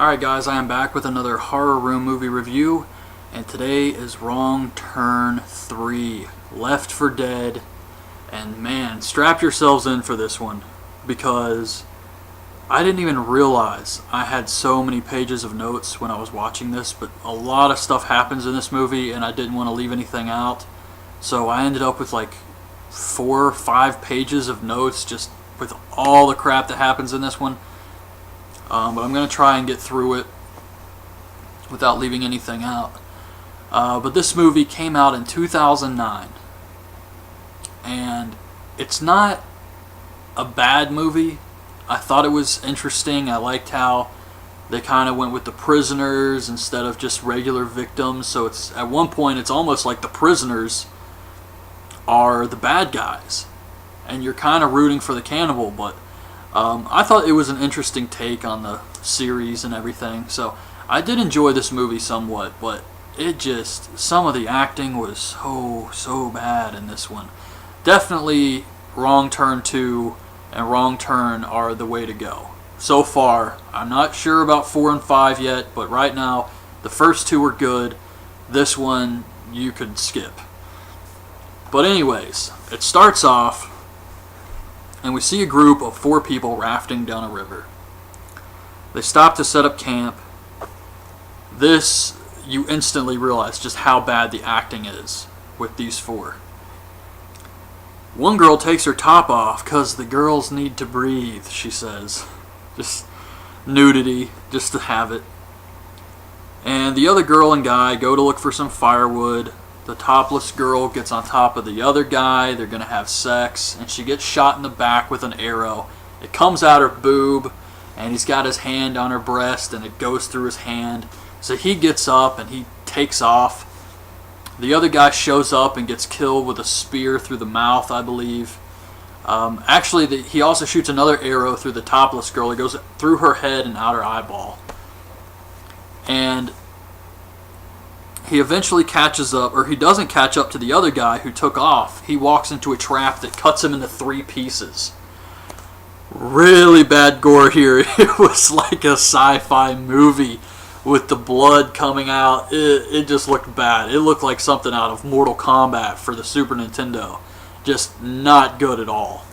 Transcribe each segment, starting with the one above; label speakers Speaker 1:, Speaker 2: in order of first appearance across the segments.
Speaker 1: Alright guys, I am back with another horror room movie review, and today is Wrong Turn 3, Left for Dead. And man, strap yourselves in for this one, because I didn't even realize I had so many pages of notes when I was watching this, but a lot of stuff happens in this movie and I didn't want to leave anything out. So I ended up with like 4 or 5 pages of notes just with all the crap that happens in this one. But I'm going to try and get through it without leaving anything out. But this movie came out in 2009. And it's not a bad movie. I thought it was interesting. I liked how they kind of went with the prisoners instead of just regular victims. So it's at one point it's almost like the prisoners are the bad guys. And you're kind of rooting for the cannibal, but I thought it was an interesting take on the series and everything, so I did enjoy this movie somewhat, but some of the acting was so bad in this one. Definitely Wrong Turn 2 and Wrong Turn are the way to go. So far, I'm not sure about 4 and 5 yet, but right now, the first 2 were good. This one, you could skip. But anyways, it starts off and we see a group of 4 people rafting down a river. They stop to set up camp. This, you instantly realize just how bad the acting is with these 4. One girl takes her top off because the girls need to breathe, she says. Just nudity, just to have it. And the other girl and guy go to look for some firewood. The topless girl gets on top of the other guy. They're going to have sex, and she gets shot in the back with an arrow. It comes out her boob, and he's got his hand on her breast, and it goes through his hand. So he gets up, and he takes off. The other guy shows up and gets killed with a spear through the mouth, I believe. Actually, he also shoots another arrow through the topless girl. It goes through her head and out her eyeball. And he eventually catches up, or he doesn't catch up to the other guy who took off. He walks into a trap that cuts him into 3 pieces. Really bad gore here. It was like a sci-fi movie with the blood coming out. It just looked bad. It looked like something out of Mortal Kombat for the Super Nintendo. Just not good at all.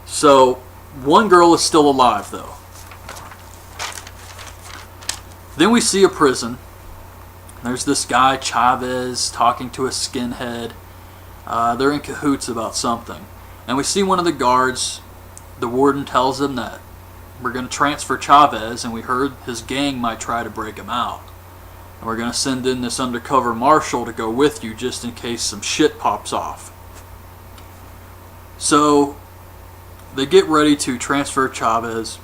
Speaker 1: So, one girl is still alive though. Then we see a prison. There's this guy, Chavez, talking to a skinhead. They're in cahoots about something. And we see one of the guards. The warden tells him that we're going to transfer Chavez, and we heard his gang might try to break him out. And we're going to send in this undercover marshal to go with you just in case some shit pops off. So they get ready to transfer Chavez.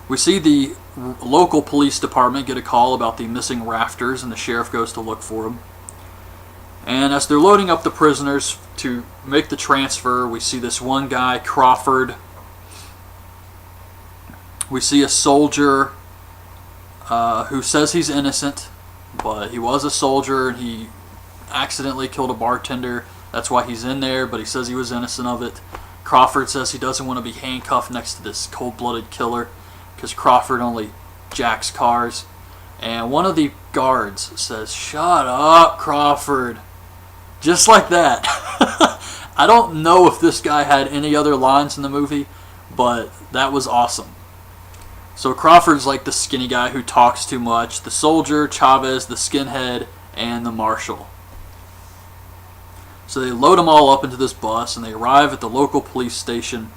Speaker 1: We see the local police department get a call about the missing rafters, and the sheriff goes to look for them. And as they're loading up the prisoners to make the transfer, we see this one guy, Crawford. We see a soldier who says he's innocent, but he was a soldier and he accidentally killed a bartender. That's why he's in there, but he says he was innocent of it. Crawford says he doesn't want to be handcuffed next to this cold-blooded killer, because Crawford only jacks cars. And one of the guards says, "Shut up, Crawford." Just like that. I don't know if this guy had any other lines in the movie, but that was awesome. So Crawford's like the skinny guy who talks too much. The soldier, Chavez, the skinhead, and the marshal. So they load them all up into this bus, and they arrive at the local police station,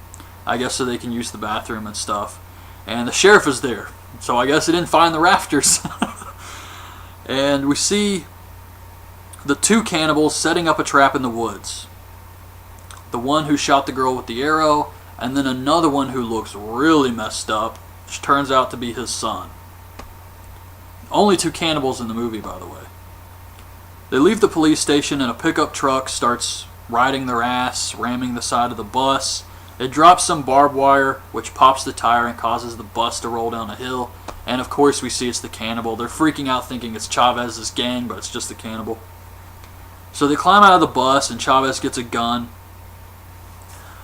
Speaker 1: I guess so they can use the bathroom and stuff. And the sheriff is there, so I guess he didn't find the rafters. And we see the 2 cannibals setting up a trap in the woods. The one who shot the girl with the arrow, and then another one who looks really messed up, which turns out to be his son. Only 2 cannibals in the movie, by the way. They leave the police station, and a pickup truck starts riding their ass, ramming the side of the bus. It drops some barbed wire, which pops the tire and causes the bus to roll down a hill. And of course we see it's the cannibal. They're freaking out thinking it's Chavez's gang, but it's just the cannibal. So they climb out of the bus, and Chavez gets a gun.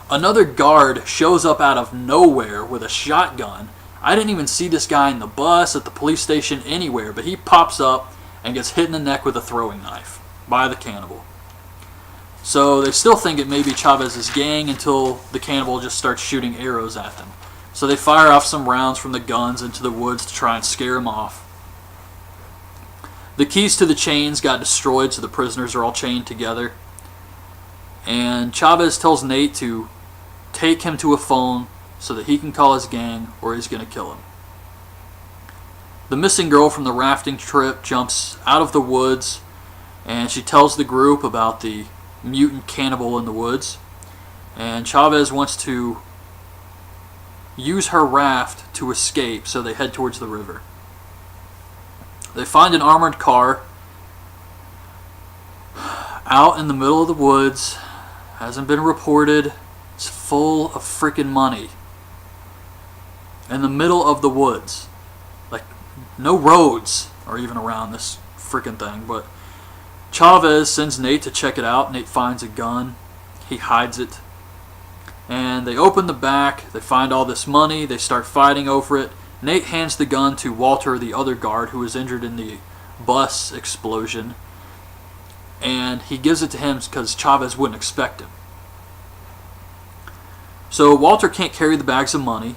Speaker 1: Another guard shows up out of nowhere with a shotgun. I didn't even see this guy in the bus, at the police station, anywhere, but he pops up and gets hit in the neck with a throwing knife by the cannibal. So they still think it may be Chavez's gang until the cannibal just starts shooting arrows at them. So they fire off some rounds from the guns into the woods to try and scare him off. The keys to the chains got destroyed, so the prisoners are all chained together. And Chavez tells Nate to take him to a phone so that he can call his gang or he's going to kill him. The missing girl from the rafting trip jumps out of the woods and she tells the group about the mutant cannibal in the woods. And Chavez wants to use her raft to escape, so they head towards the river. They find an armored car out in the middle of the woods. Hasn't been reported. It's full of freaking money. In the middle of the woods. Like, no roads are even around this freaking thing. But Chavez sends Nate to check it out. Nate finds a gun. He hides it. And they open the back. They find all this money. They start fighting over it. Nate hands the gun to Walter, the other guard who was injured in the bus explosion. And he gives it to him because Chavez wouldn't expect him. So Walter can't carry the bags of money.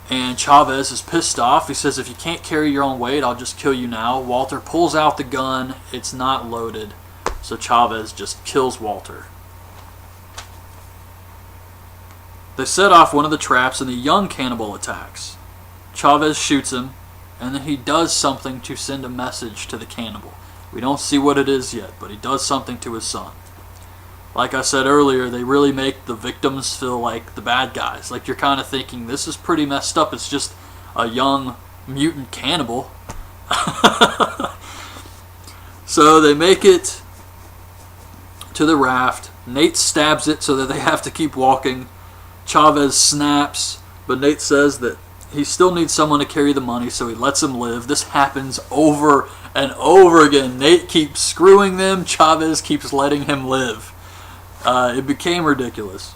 Speaker 1: And Chavez is pissed off. He says, if you can't carry your own weight, I'll just kill you now. Walter pulls out the gun. It's not loaded. So Chavez just kills Walter. They set off one of the traps and the young cannibal attacks. Chavez shoots him, and then he does something to send a message to the cannibal. We don't see what it is yet, but he does something to his son. Like I said earlier, they really make the victims feel like the bad guys. Like, you're kind of thinking, this is pretty messed up. It's just a young mutant cannibal. So they make it to the raft. Nate stabs it so that they have to keep walking. Chavez snaps, but Nate says that he still needs someone to carry the money, so he lets him live. This happens over and over again. Nate keeps screwing them. Chavez keeps letting him live. It became ridiculous.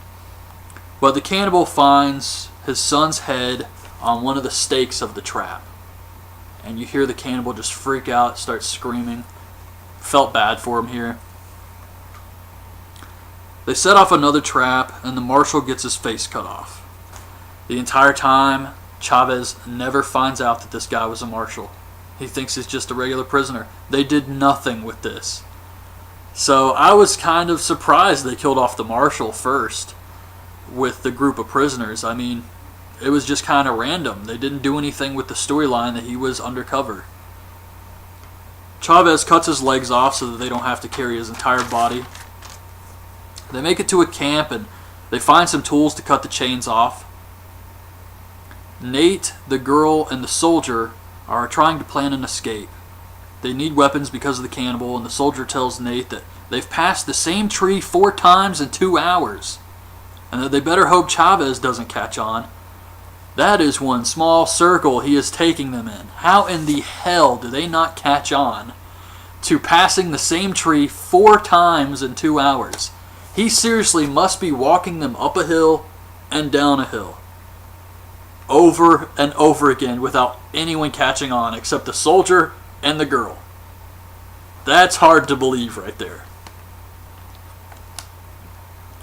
Speaker 1: But the cannibal finds his son's head on one of the stakes of the trap. And you hear the cannibal just freak out, start screaming. Felt bad for him here. They set off another trap, and the marshal gets his face cut off. The entire time, Chavez never finds out that this guy was a marshal. He thinks he's just a regular prisoner. They did nothing with this. So I was kind of surprised they killed off the marshal first with the group of prisoners. I mean, it was just kind of random. They didn't do anything with the storyline that he was undercover. Chavez cuts his legs off so that they don't have to carry his entire body. They make it to a camp and they find some tools to cut the chains off. Nate, the girl, and the soldier are trying to plan an escape. They need weapons because of the cannibal, and the soldier tells Nate that they've passed the same tree 4 times in 2 hours, and that they better hope Chavez doesn't catch on. That is one small circle he is taking them in. How in the hell do they not catch on to passing the same tree 4 times in 2 hours? He seriously must be walking them up a hill and down a hill over and over again without anyone catching on except the soldier and the girl. That's hard to believe right there.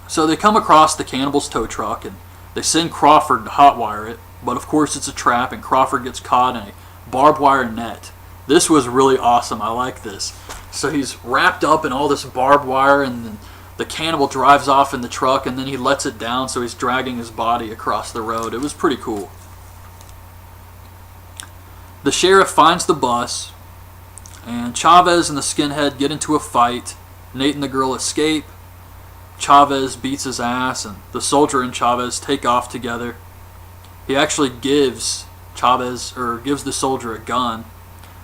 Speaker 1: So they come across the cannibal's tow truck and they send Crawford to hotwire it, but of course it's a trap and Crawford gets caught in a barbed wire net. This was really awesome. I like this. So he's wrapped up in all this barbed wire, and then the cannibal drives off in the truck, and then he lets it down, so he's dragging his body across the road. It was pretty cool. The sheriff finds the bus, and Chavez and the skinhead get into a fight. Nate and the girl escape. Chavez beats his ass, and the soldier and Chavez take off together. He actually gives the soldier a gun,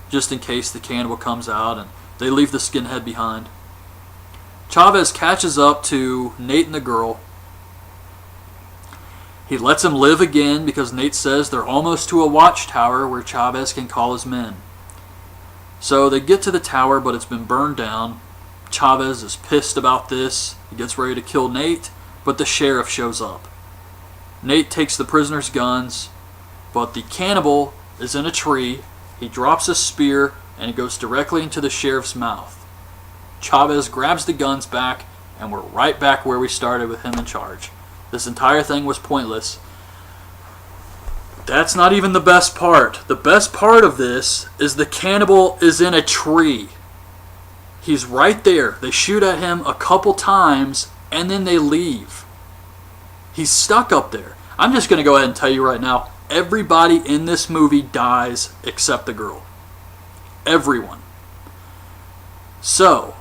Speaker 1: just in case the cannibal comes out, and they leave the skinhead behind. Chavez catches up to Nate and the girl. He lets him live again because Nate says they're almost to a watchtower where Chavez can call his men. So they get to the tower, but it's been burned down. Chavez is pissed about this. He gets ready to kill Nate, but the sheriff shows up. Nate takes the prisoners' guns, But the cannibal is in a tree. He drops a spear and it goes directly into the sheriff's mouth. Chavez grabs the guns back, and we're right back where we started with him in charge. This entire thing was pointless. That's not even the best part. The best part of this is the cannibal is in a tree. He's right there. They shoot at him a couple times, and then they leave. He's stuck up there. I'm just going to go ahead and tell you right now, everybody in this movie dies except the girl. Everyone. So,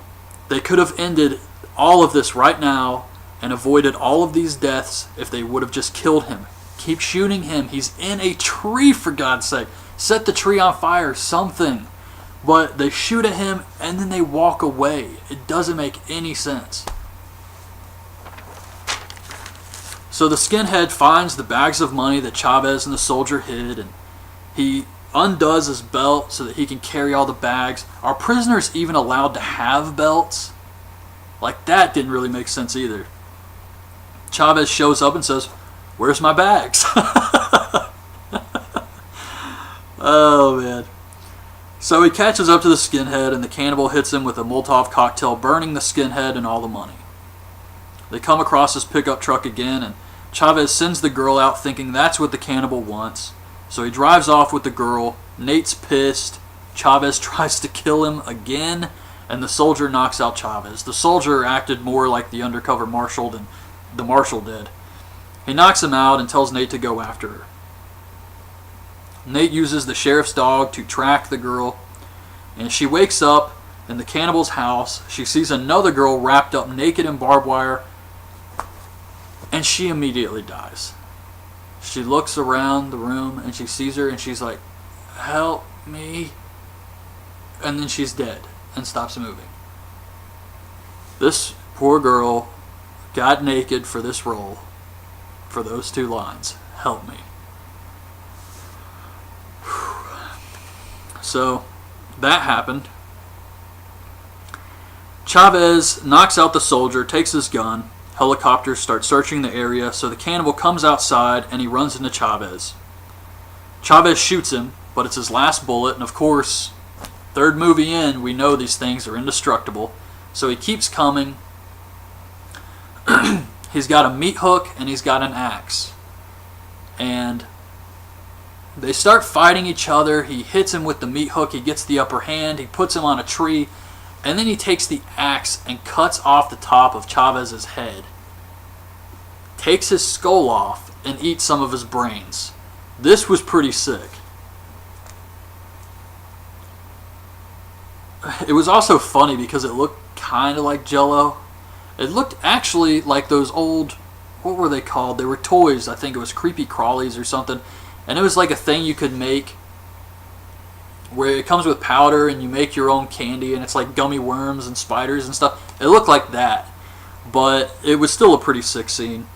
Speaker 1: they could have ended all of this right now and avoided all of these deaths if they would have just killed him. Keep shooting him. He's in a tree, for God's sake. Set the tree on fire, something. But they shoot at him and then they walk away. It doesn't make any sense. So the skinhead finds the bags of money that Chavez and the soldier hid, and he undoes his belt so that he can carry all the bags. Are prisoners even allowed to have belts? Like, that didn't really make sense either. Chavez shows up and says, "Where's my bags?" Oh, man. So he catches up to the skinhead, and the cannibal hits him with a Molotov cocktail, burning the skinhead and all the money. They come across his pickup truck again, and Chavez sends the girl out thinking that's what the cannibal wants. So he drives off with the girl. Nate's pissed. Chavez tries to kill him again, and the soldier knocks out Chavez. The soldier acted more like the undercover marshal than the marshal did. He knocks him out and tells Nate to go after her. Nate uses the sheriff's dog to track the girl, and she wakes up in the cannibal's house. She sees another girl wrapped up naked in barbed wire, and she immediately dies. She looks around the room and she sees her and she's like, "Help me." And then she's dead and stops moving. This poor girl got naked for this role, for those two lines. Help me. So that happened. Chavez knocks out the soldier, takes his gun. Helicopters start searching the area, so the cannibal comes outside and he runs into Chavez. Chavez shoots him, but it's his last bullet, and of course, third movie in, we know these things are indestructible. So he keeps coming. He's got a meat hook and he's got an axe. And they start fighting each other. He hits him with the meat hook, he gets the upper hand, he puts him on a tree, and then he takes the axe and cuts off the top of Chavez's head. Takes his skull off and eats some of his brains. This was pretty sick. It was also funny because it looked kind of like Jell-O. It looked actually like those old, what were they called? They were toys. I think it was Creepy Crawlies or something. And it was like a thing you could make where it comes with powder and you make your own candy, and it's like gummy worms and spiders and stuff. It looked like that, but it was still a pretty sick scene.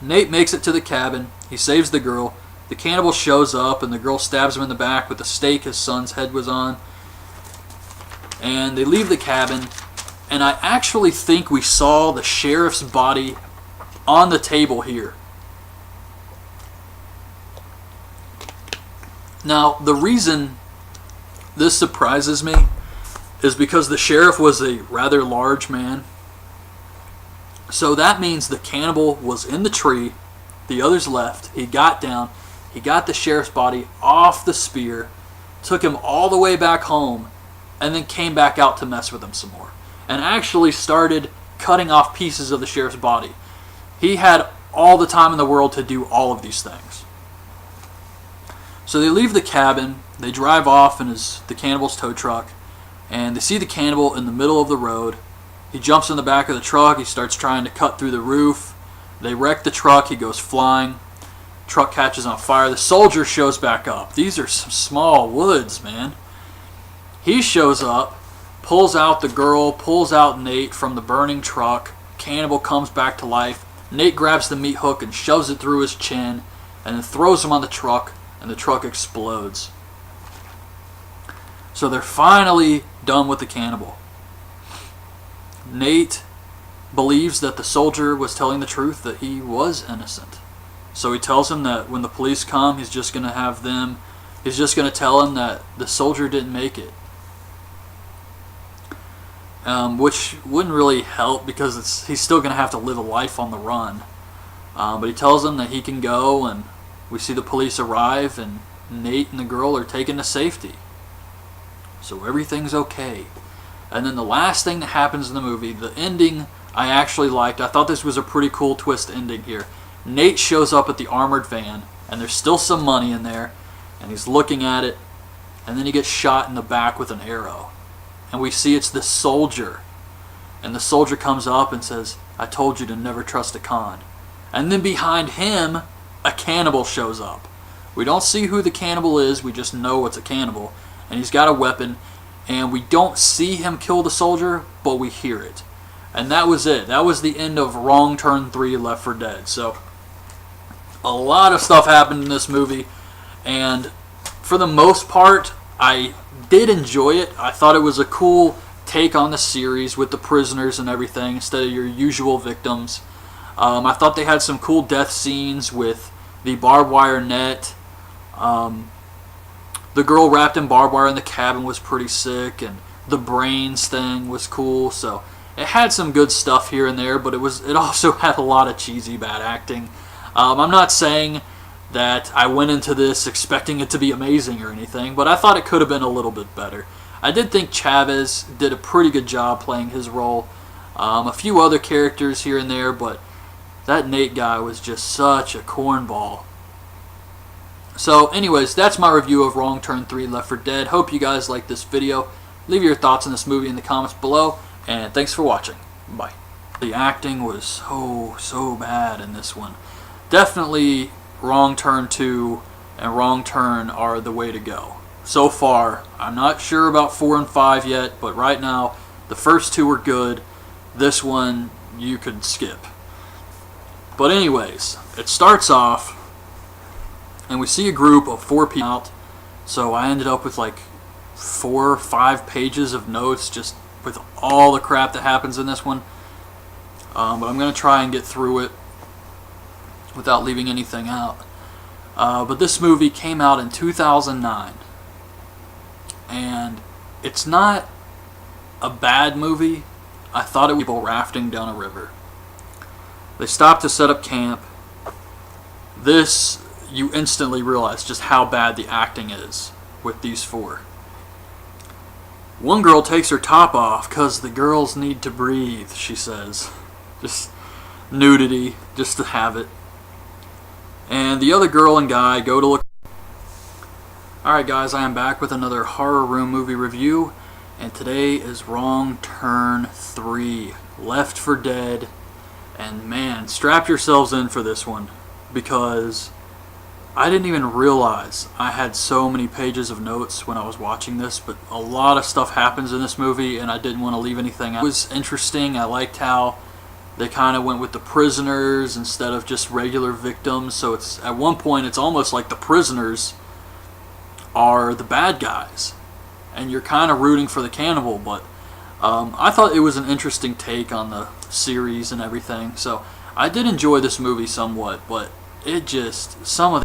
Speaker 1: Nate makes it to the cabin. He saves the girl. The cannibal shows up and the girl stabs him in the back with the stake his son's head was on. And they leave the cabin, and I actually think we saw the sheriff's body on the table here. Now, the reason this surprises me is because the sheriff was a rather large man. So that means the cannibal was in the tree, the others left, he got down, he got the sheriff's body off the spear, took him all the way back home, and then came back out to mess with him some more. And actually started cutting off pieces of the sheriff's body. He had all the time in the world to do all of these things. So they leave the cabin, they drive off in the cannibal's tow truck, and they see the cannibal in the middle of the road. He jumps in the back of the truck, he starts trying to cut through the roof. They wreck the truck, he goes flying. Truck catches on fire. The soldier shows back up. These are some small woods, man. He shows up, pulls out the girl, pulls out Nate from the burning truck. Cannibal comes back to life. Nate grabs the meat hook and shoves it through his chin and then throws him on the truck, and the truck explodes. So they're finally done with the cannibal. Nate believes that the soldier was telling the truth, that he was innocent. So he tells him that when the police come, he's just going to tell him that the soldier didn't make it. Which wouldn't really help because he's still going to have to live a life on the run. But he tells him that he can go, and we see the police arrive, and Nate and the girl are taken to safety. So everything's okay. And then the last thing that happens in the movie, the ending, I actually liked. I thought this was a pretty cool twist ending here. Nate shows up at the armored van, and there's still some money in there, and he's looking at it, and then he gets shot in the back with an arrow. And we see it's the soldier. And the soldier comes up and says, "I told you to never trust a con." And then behind him, a cannibal shows up. We don't see who the cannibal is, we just know it's a cannibal. And he's got a weapon, and we don't see him kill the soldier, but we hear it. And that was it. That was the end of Wrong Turn 3 Left 4 Dead. So, a lot of stuff happened in this movie, and for the most part, I did enjoy it. I thought it was a cool take on the series with the prisoners and everything instead of your usual victims. I thought they had some cool death scenes with the barbed wire net. The girl wrapped in barbed wire in the cabin was pretty sick, and the brains thing was cool. So it had some good stuff here and there, but it also had a lot of cheesy bad acting. I'm not saying that I went into this expecting it to be amazing or anything, but I thought it could have been a little bit better. I did think Chavez did a pretty good job playing his role. A few other characters here and there, but that Nate guy was just such a cornball. So anyways, that's my review of Wrong Turn 3 Left 4 Dead. Hope you guys liked this video. Leave your thoughts on this movie in the comments below, and thanks for watching. Bye. The acting was so bad in this one. Definitely Wrong Turn 2 and Wrong Turn are the way to go. So far, I'm not sure about 4 and 5 yet, but right now, the first two were good. This one, you could skip. But anyways, it starts off, and we see a group of 4 people out, so I ended up with like 4 or 5 pages of notes just with all the crap that happens in this one. But I'm going to try and get through it without leaving anything out. But this movie came out in 2009, and it's not a bad movie. I thought it was people rafting down a river. They stopped to set up camp. This, you instantly realize just how bad the acting is with these 4. One girl takes her top off because the girls need to breathe, she says. Just nudity, just to have it. And the other girl and guy go to look. Alright guys, I am back with another horror room movie review, and today is Wrong Turn 3 Left 4 Dead. And man, strap yourselves in for this one, because I didn't even realize I had so many pages of notes when I was watching this, but a lot of stuff happens in this movie and I didn't want to leave anything out. It was interesting. I liked how they kind of went with the prisoners instead of just regular victims. So it's at one point it's almost like the prisoners are the bad guys, and you're kind of rooting for the cannibal. But I thought it was an interesting take on the series and everything. So I did enjoy this movie somewhat, but it just, some of